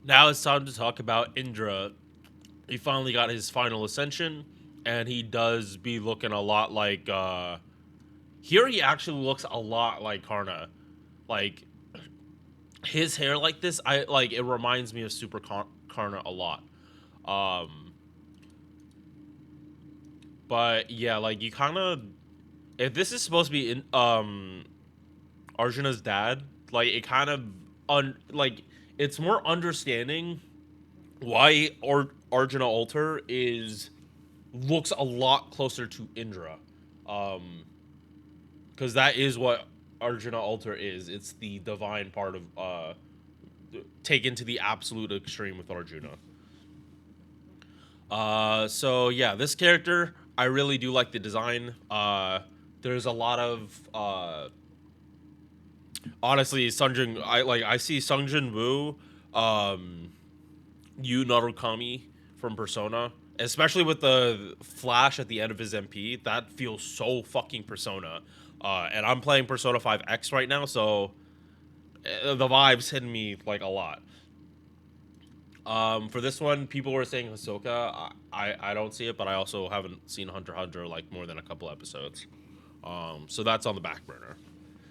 Now it's time to talk about Indra. He finally got his final ascension, and he does be looking a lot like. Here he actually looks a lot like Karna. Like his hair like this, I like. It reminds me of Karna a lot. Um, but yeah, like you kind of. If this is supposed to be in Arjuna's dad, like it kind of like it's more understanding why Arjuna Alter is looks a lot closer to Indra, because that is what Arjuna Alter is. It's the divine part of taken to the absolute extreme with Arjuna. So yeah, this character I really do like the design. There's a lot of honestly Sungjin. I see Sungjin Woo, um, Yu Narukami from Persona, especially with the flash at the end of his MP. That feels so fucking Persona. And I'm playing Persona 5 X right now, so the vibes hitting me like a lot. For this one, people were saying Hisoka. I don't see it, but I also haven't seen Hunter x Hunter like more than a couple episodes. So that's on the back burner.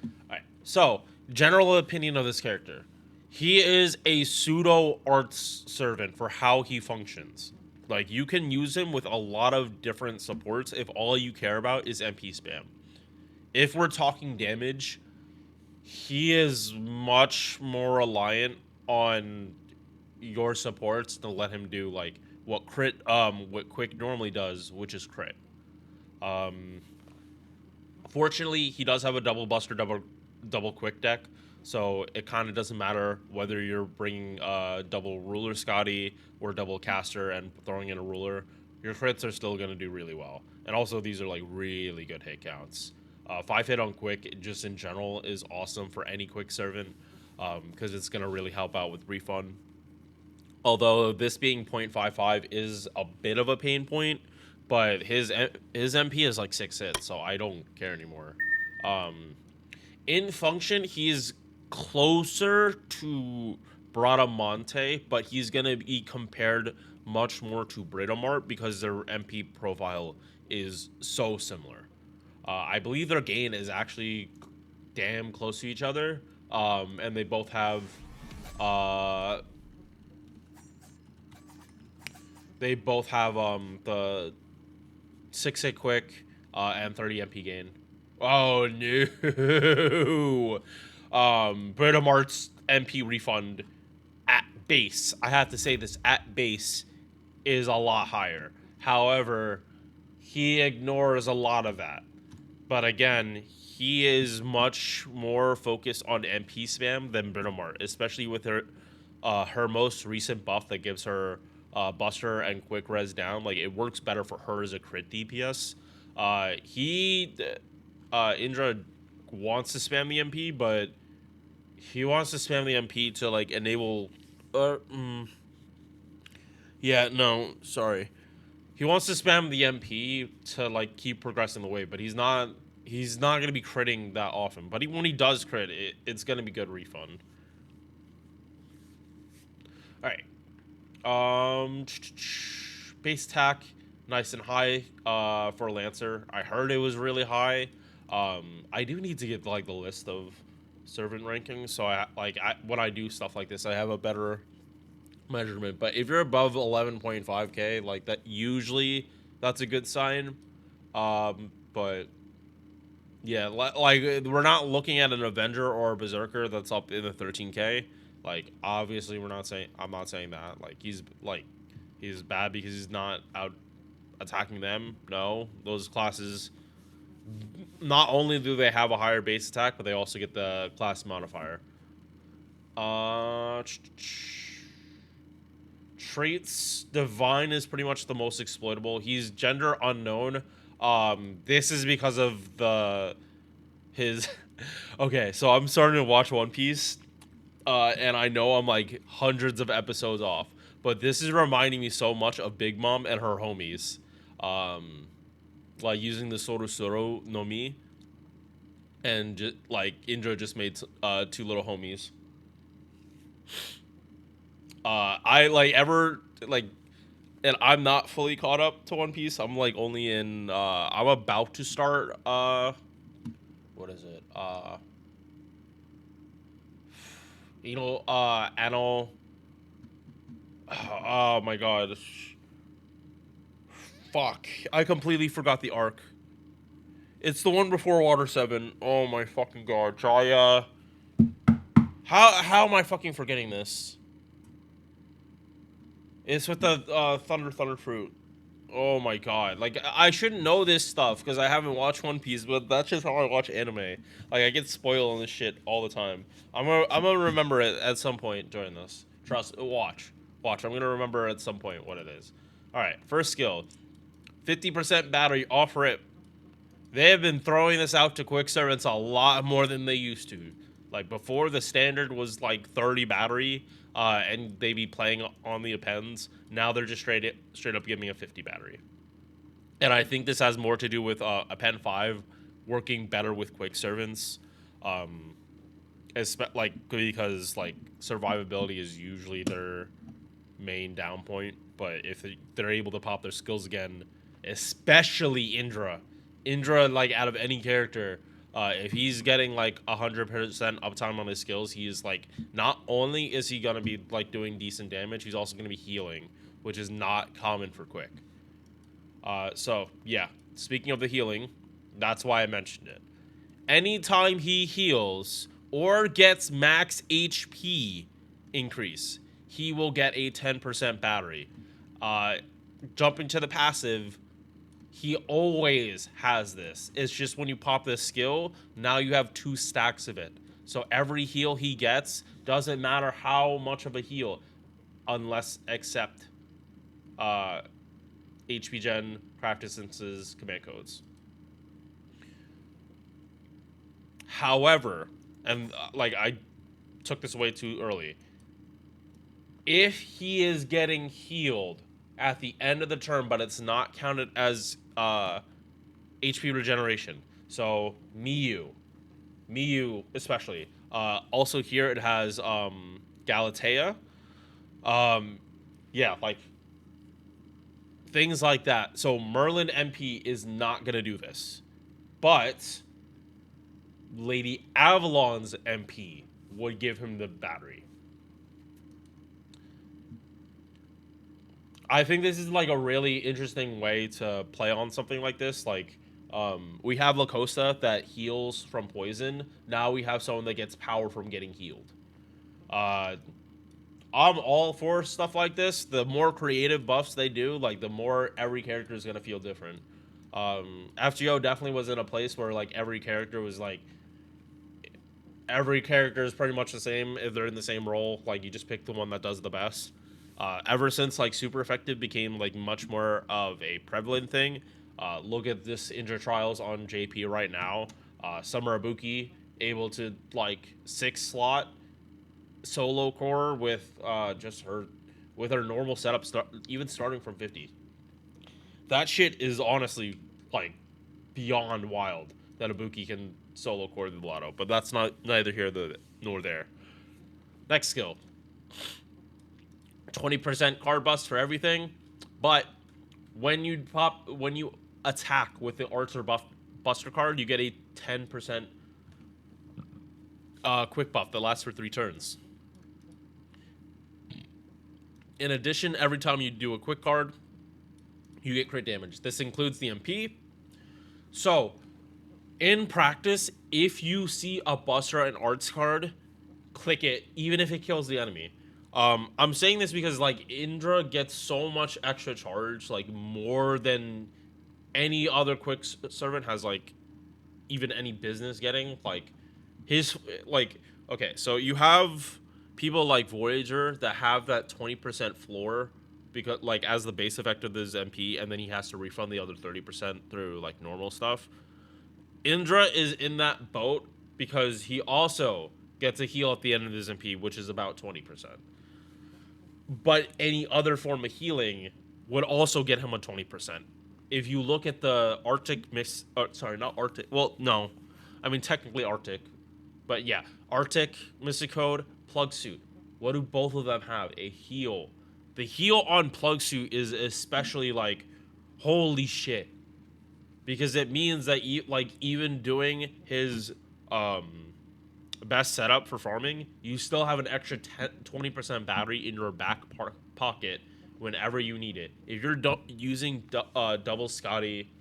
All right. So general opinion of this character. He is a pseudo arts servant for how he functions. Like you can use him with a lot of different supports if all you care about is MP spam. If we're talking damage, he is much more reliant on your supports to let him do like what quick normally does, which is crit. Um Fortunately, he does have a double buster, double quick deck, so it kind of doesn't matter whether you're bringing double ruler Scotty or double caster and throwing in a ruler. Your crits are still going to do really well, and also these are like really good hit counts. 5 hit on quick, just in general, is awesome for any quick servant because it's going to really help out with refund. Although this being 0.55 is a bit of a pain point, but his MP is like 6 hits, so I don't care anymore. Um, in function, he's closer to Bradamonte, but he's gonna be compared much more to Britomart because their MP profile is so similar. I believe their gain is actually damn close to each other, and uh, they both have the 6 hit quick and 30 MP gain. Oh no! Britamart's MP refund at base, I have to say this, at base is a lot higher. However, he ignores a lot of that. But again, he is much more focused on MP spam than Britomart, especially with her most recent buff that gives her Buster and Quick Res down. Like it works better for her as a crit DPS. Indra wants to spam the MP, but he wants to spam the MP to like enable. Uh, mm, yeah, no, sorry. He wants to spam the MP to like keep progressing the way, but he's not. He's not gonna be critting that often. But when he does crit, it's gonna be good refund. All right. Base attack, nice and high. For Lancer, I heard it was really high. I do need to get like the list of servant rankings, so when I do stuff like this, I have a better measurement. But if you're above 11.5k, like that, usually that's a good sign. But yeah, like we're not looking at an Avenger or a Berserker that's up in the 13k. Like obviously we're not saying I'm not saying that. He's bad because he's not out attacking them. No, those classes not only do they have a higher base attack, but they also get the class modifier. Uh Traits, Divine is pretty much the most exploitable. He's gender unknown. This is because of his okay, so I'm starting to watch One Piece, and I know I'm like hundreds of episodes off, but this is reminding me so much of Big Mom and her homies, um, like using the Sorosoro no Mi, and just like Indra just made two little homies. I like ever like, and I'm not fully caught up to One Piece. I'm like only in. I'm about to start. What is it? Anno. Oh my god. Fuck. I completely forgot the arc. It's the one before Water 7. Oh my fucking god. Jaya. How am I fucking forgetting this? It's with the Thunder Fruit. Oh my god. Like, I shouldn't know this stuff because I haven't watched One Piece, but that's just how I watch anime. Like, I get spoiled on this shit all the time. I'm gonna remember it at some point during this. Watch. Watch. I'm gonna remember at some point what it is. Alright, first skill. 50% battery off rip. They have been throwing this out to quick servants a lot more than they used to. Like, before, the standard was like 30 battery, and they be playing on the appends. Now they're just straight up giving a 50 battery. And I think this has more to do with append 5 working better with quick servants. Because like survivability is usually their main down point. But if they're able to pop their skills again, especially Indra, like, out of any character, if he's getting like 100% uptime on his skills, he is like, not only is he gonna be like doing decent damage, he's also gonna be healing, which is not common for quick. So yeah, speaking of the healing, that's why I mentioned it. Anytime he heals or gets max HP increase, he will get a 10% battery. Jumping to the passive, he always has this. It's just when you pop this skill, now you have 2 stacks of it. So every heal he gets, doesn't matter how much of a heal, except HP Gen, craft distances, command codes. However, and like, I took this away too early, if he is getting healed at the end of the turn, but it's not counted as HP regeneration. So Miyu especially. Also here it has Galatea. Yeah, like things like that. So Merlin MP is not gonna do this, but Lady Avalon's MP would give him the battery. I think this is like a really interesting way to play on something like this. Like, we have Lacosta that heals from poison. Now we have someone that gets power from getting healed. I'm all for stuff like this. The more creative buffs they do, like, the more every character is gonna feel different. FGO definitely was in a place where like every character is pretty much the same if they're in the same role. Like, you just pick the one that does the best. Ever since like super effective became like much more of a prevalent thing, look at this Indra trials on JP right now. Summer Ibuki able to like 6-slot solo core with her normal setup, even starting from 50. That shit is honestly like beyond wild that Ibuki can solo core the Blotto, but that's neither here nor there. Next skill. 20% card bust for everything, but when you attack with the Archer Buster card, you get a 10% quick buff that lasts for 3 turns. In addition, every time you do a quick card, you get crit damage. This includes the MP. So, in practice, if you see a Buster and Arts card, click it, even if it kills the enemy. I'm saying this because like Indra gets so much extra charge, like more than any other quick servant has like even any business getting. Like his okay, so you have people like Voyager that have that 20% floor because like as the base effect of this MP, and then he has to refund the other 30% through like normal stuff. Indra is in that boat because he also gets a heal at the end of his MP, which is about 20%. But any other form of healing would also get him a 20%. If you look at the Arctic mix, not Arctic. Well, no, I mean technically Arctic, but yeah, Arctic Mystic Code Plug Suit. What do both of them have? A heal. The heal on Plug Suit is especially like, holy shit, because it means that like even doing his best setup for farming, you still have an extra 20% battery in your back pocket whenever you need it. If you're using double Scotty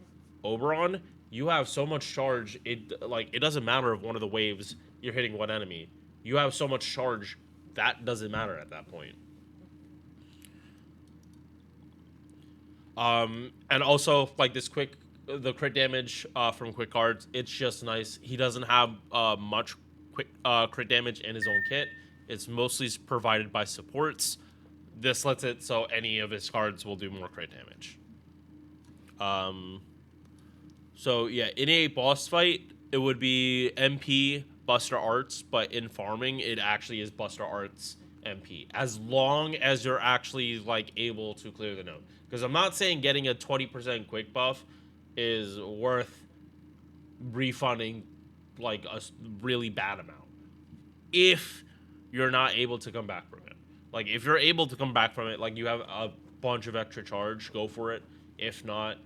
Oberon, you have so much charge. It doesn't matter if one of the waves you're hitting one enemy. You have so much charge that doesn't matter at that point. And also like the crit damage from quick cards, it's just nice. He doesn't have much crit damage in his own kit. It's mostly provided by supports. This lets it so any of his cards will do more crit damage. So yeah, in a boss fight, it would be MP Buster Arts, but in farming, it actually is Buster Arts MP, as long as you're actually like able to clear the node. Because I'm not saying getting a 20% quick buff is worth refunding like a really bad amount if you're not able to come back from it. Like if you're able to come back from it, like you have a bunch of extra charge, go for it. If not,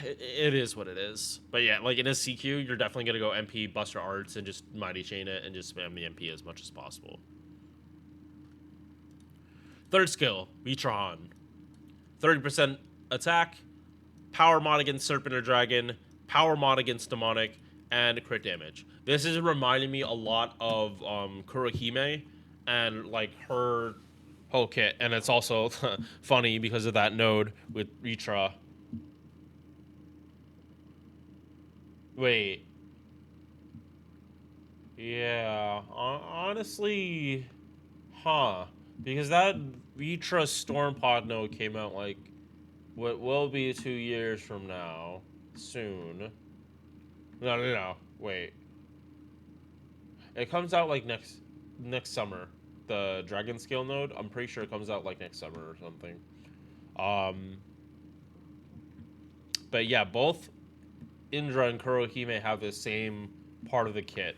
it is what it is. But yeah, like in a CQ, you're definitely gonna go MP Buster Arts and just Mighty Chain it and just spam the MP as much as possible. Third skill, Vitron. 30% attack, power mod against Serpent or Dragon, power mod against Demonic, and crit damage. This is reminding me a lot of Kurohime and like her whole kit, and it's also funny because of that node with Ritra. Wait. Yeah, honestly, huh? Because that Vitra Storm Pod node came out like what will be 2 years from now, soon. No. Wait, it comes out like next summer. The Dragon Scale node, I'm pretty sure it comes out like next summer or something. Um, but yeah, both Indra and Kurohime have the same part of the kit.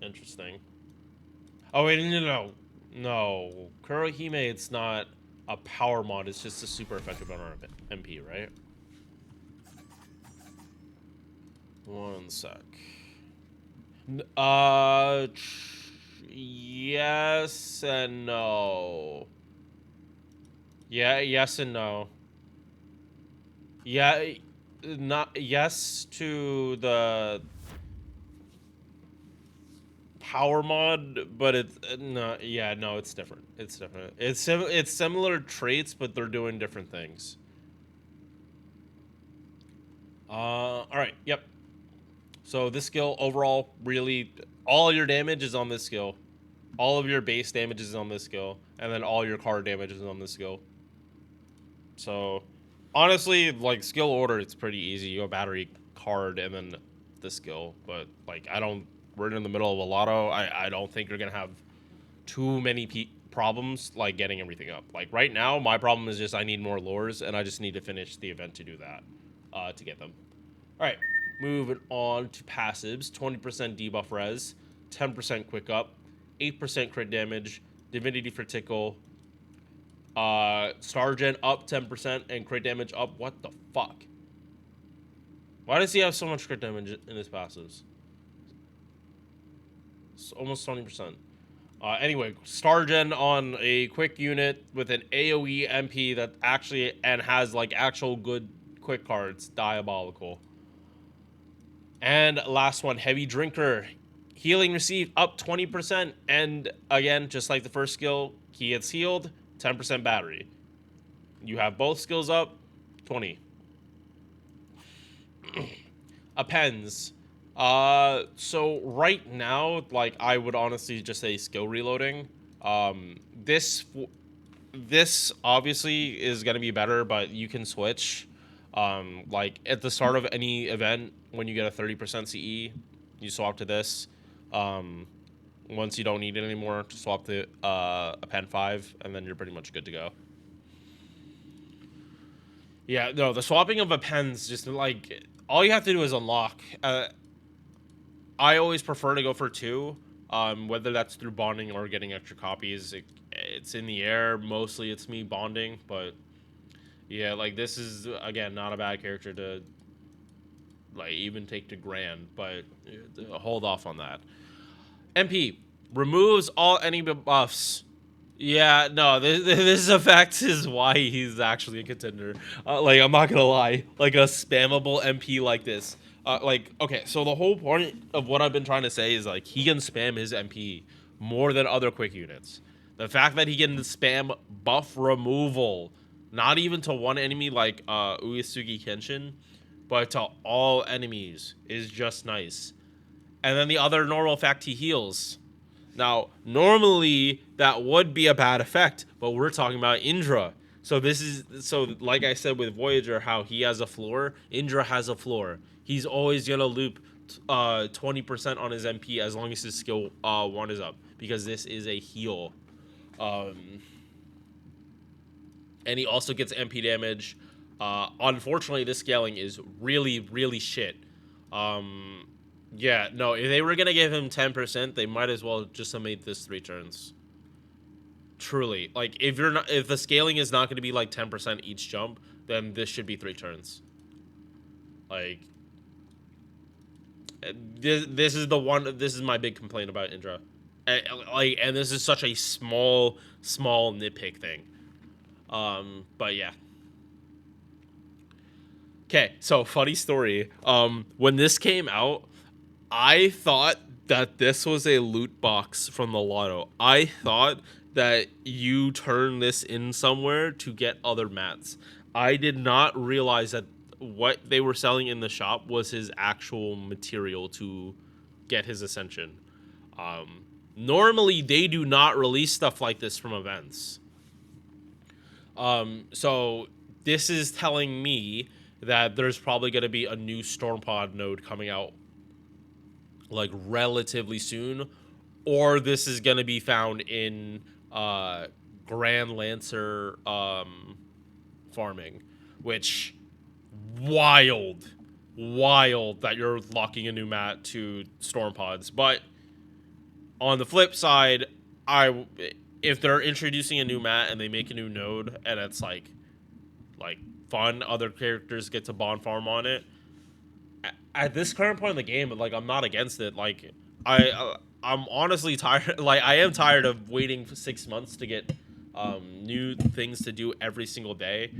Interesting. Oh wait, no. Kurohime, it's not a power mod. It's just a super effective on our MP, right? One sec. Yes and no. Yeah, yes and no. Yeah, not yes to the power mod, but it's no. Yeah, no, it's different. It's different. It's similar traits, but they're doing different things. All right. Yep. So this skill overall, really, all your damage is on this skill. All of your base damage is on this skill, and then all your card damage is on this skill. So, honestly, like skill order, it's pretty easy. You go battery, card, and then the skill. But like, we're in the middle of a lotto. I don't think you're gonna have too many problems like getting everything up. Like right now, my problem is just I need more lures, and I just need to finish the event to do that, to get them. All right, moving on to passives. 20% debuff res, 10% quick up, 8% crit damage, divinity for tickle, star gen up 10% and crit damage up. What the fuck? Why does he have so much crit damage in his passives? It's almost 20%. Anyway, star gen on a quick unit with an AoE MP that actually and has like actual good quick cards. Diabolical. And last one, heavy drinker. Healing received up 20%. And again, just like the first skill, he gets healed, 10% battery. You have both skills up, 20. Appends. So right now, like I would honestly just say skill reloading. This obviously is gonna be better, but you can switch. Like at the start of any event, when you get a 30% CE, you swap to this. Once you don't need it anymore, just swap to Append 5, and then you're pretty much good to go. Yeah, no, the swapping of Appends, just like all you have to do is unlock. I always prefer to go for 2. Whether that's through bonding or getting extra copies, it's in the air. Mostly it's me bonding, but yeah, like this is again not a bad character to like even take to Grand, but hold off on that. MP removes all enemy buffs. Yeah, no, this affects is why he's actually a contender. Like, I'm not gonna lie, like a spammable MP like this. Like, okay, so the whole point of what I've been trying to say is like he can spam his MP more than other quick units. The fact that he can spam buff removal, not even to one enemy like Uesugi Kenshin, but to all enemies is just nice. And then the other normal effect, he heals. Now, normally that would be a bad effect, but we're talking about Indra. So like I said with Voyager, how he has a floor, Indra has a floor. He's always gonna loop 20% on his MP as long as his skill 1 is up, because this is a heal. And he also gets MP damage. Unfortunately, this scaling is really, really shit. Yeah, no, if they were gonna give him 10%, they might as well just have made this 3 turns. Truly, like if the scaling is not gonna be like 10% each jump, then this should be 3 turns. Like, this is my big complaint about Indra. And this is such a small nitpick thing. But yeah. Okay, so funny story. When this came out, I thought that this was a loot box from the lotto. I thought that you turn this in somewhere to get other mats. I did not realize that what they were selling in the shop was his actual material to get his ascension. Normally, they do not release stuff like this from events. So this is telling me that there's probably going to be a new Stormpod node coming out like relatively soon, or this is going to be found in Grand Lancer farming, which wild that you're locking a new mat to storm pods. But on the flip side, if they're introducing a new mat and they make a new node and it's like fun, other characters get to bond farm on it. At this current point in the game, like I'm not against it. Like I'm honestly tired. Like I am tired of waiting for 6 months to get new things to do every single day.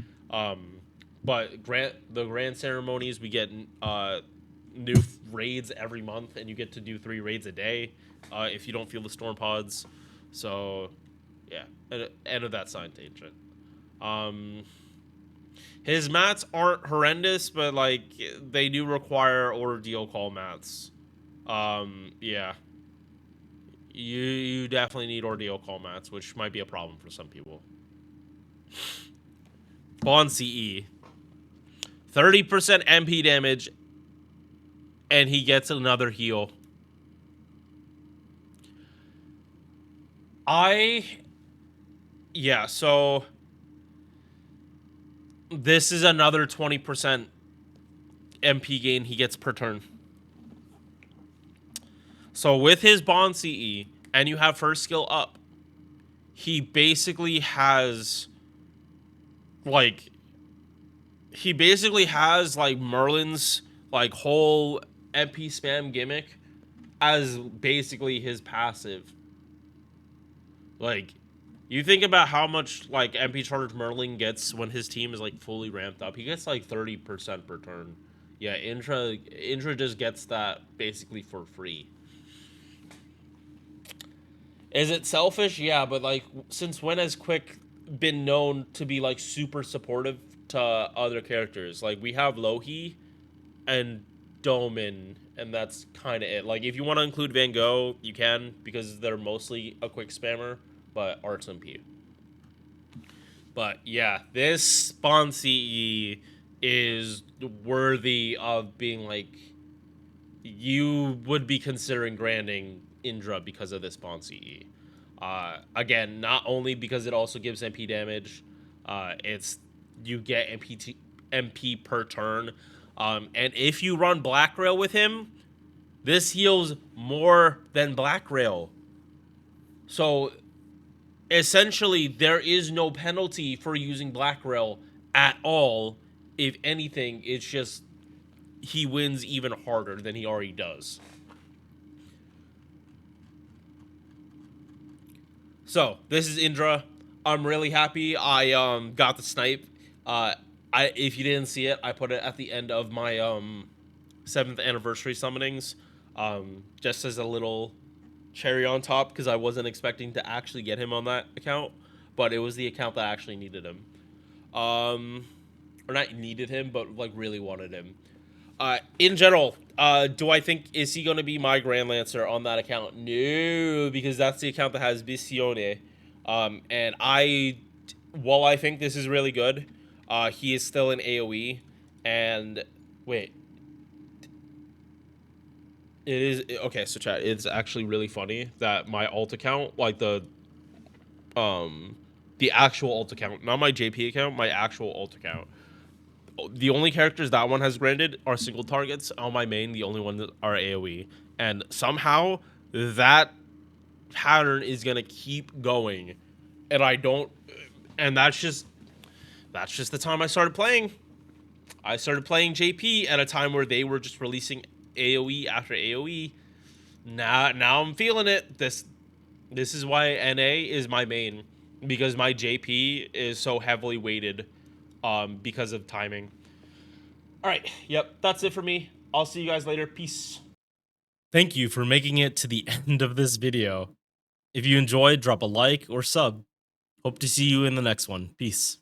But the grand ceremonies, we get new raids every month, and you get to do 3 raids a day if you don't feel the storm pods. So yeah, end of that side tangent. His mats aren't horrendous, but like they do require ordeal call mats. Yeah. You definitely need ordeal call mats, which might be a problem for some people. Bond CE. 30% MP damage, and he gets another heal. Yeah, so this is another 20% MP gain he gets per turn. So with his Bond CE, and you have first skill up, he basically has like Merlin's like whole MP spam gimmick as basically his passive. Like, you think about how much like MP charge Merlin gets when his team is like fully ramped up. He gets like 30% per turn. Yeah, Indra just gets that basically for free. Is it selfish? Yeah, but like since when has Quick been known to be like super supportive to other characters? Like we have Lohi and Domin, and that's kind of it. Like if you want to include Van Gogh, you can, because they're mostly a quick spammer, but Arts MP. But yeah, this spawn CE is worthy of being like, you would be considering granding Indra because of this spawn CE. Again, not only because it also gives MP damage, it's you get MP per turn. And if you run Black Rail with him, This heals more than Black Rail. So essentially, there is no penalty for using Black Rail at all. If anything, it's just he wins even harder than he already does. So this is Indra. I'm really happy I got the snipe. If you didn't see it, I put it at the end of my 7th anniversary summonings, just as a little cherry on top because I wasn't expecting to actually get him on that account, but it was the account that actually needed him. Or not needed him, but like really wanted him. In general, do I think is he going to be my Grand Lancer on that account? No, because that's the account that has Visione. And while I think this is really good, he is still in AOE. And wait, it is okay. So chat, it's actually really funny that my alt account, like the actual alt account, not my JP account, my actual alt account. The only characters that one has granted are single targets. On my main, the only ones that are AoE. And somehow that pattern is gonna keep going. And I don't and that's just the time I started playing. I started playing JP at a time where they were just releasing AoE after AoE. Now I'm feeling it. This is why NA is my main, because my JP is so heavily weighted because of timing. All right, yep, that's it for me. I'll see you guys later. Peace. Thank you for making it to the end of this video. If you enjoyed, drop a like or sub. Hope to see you in the next one. Peace.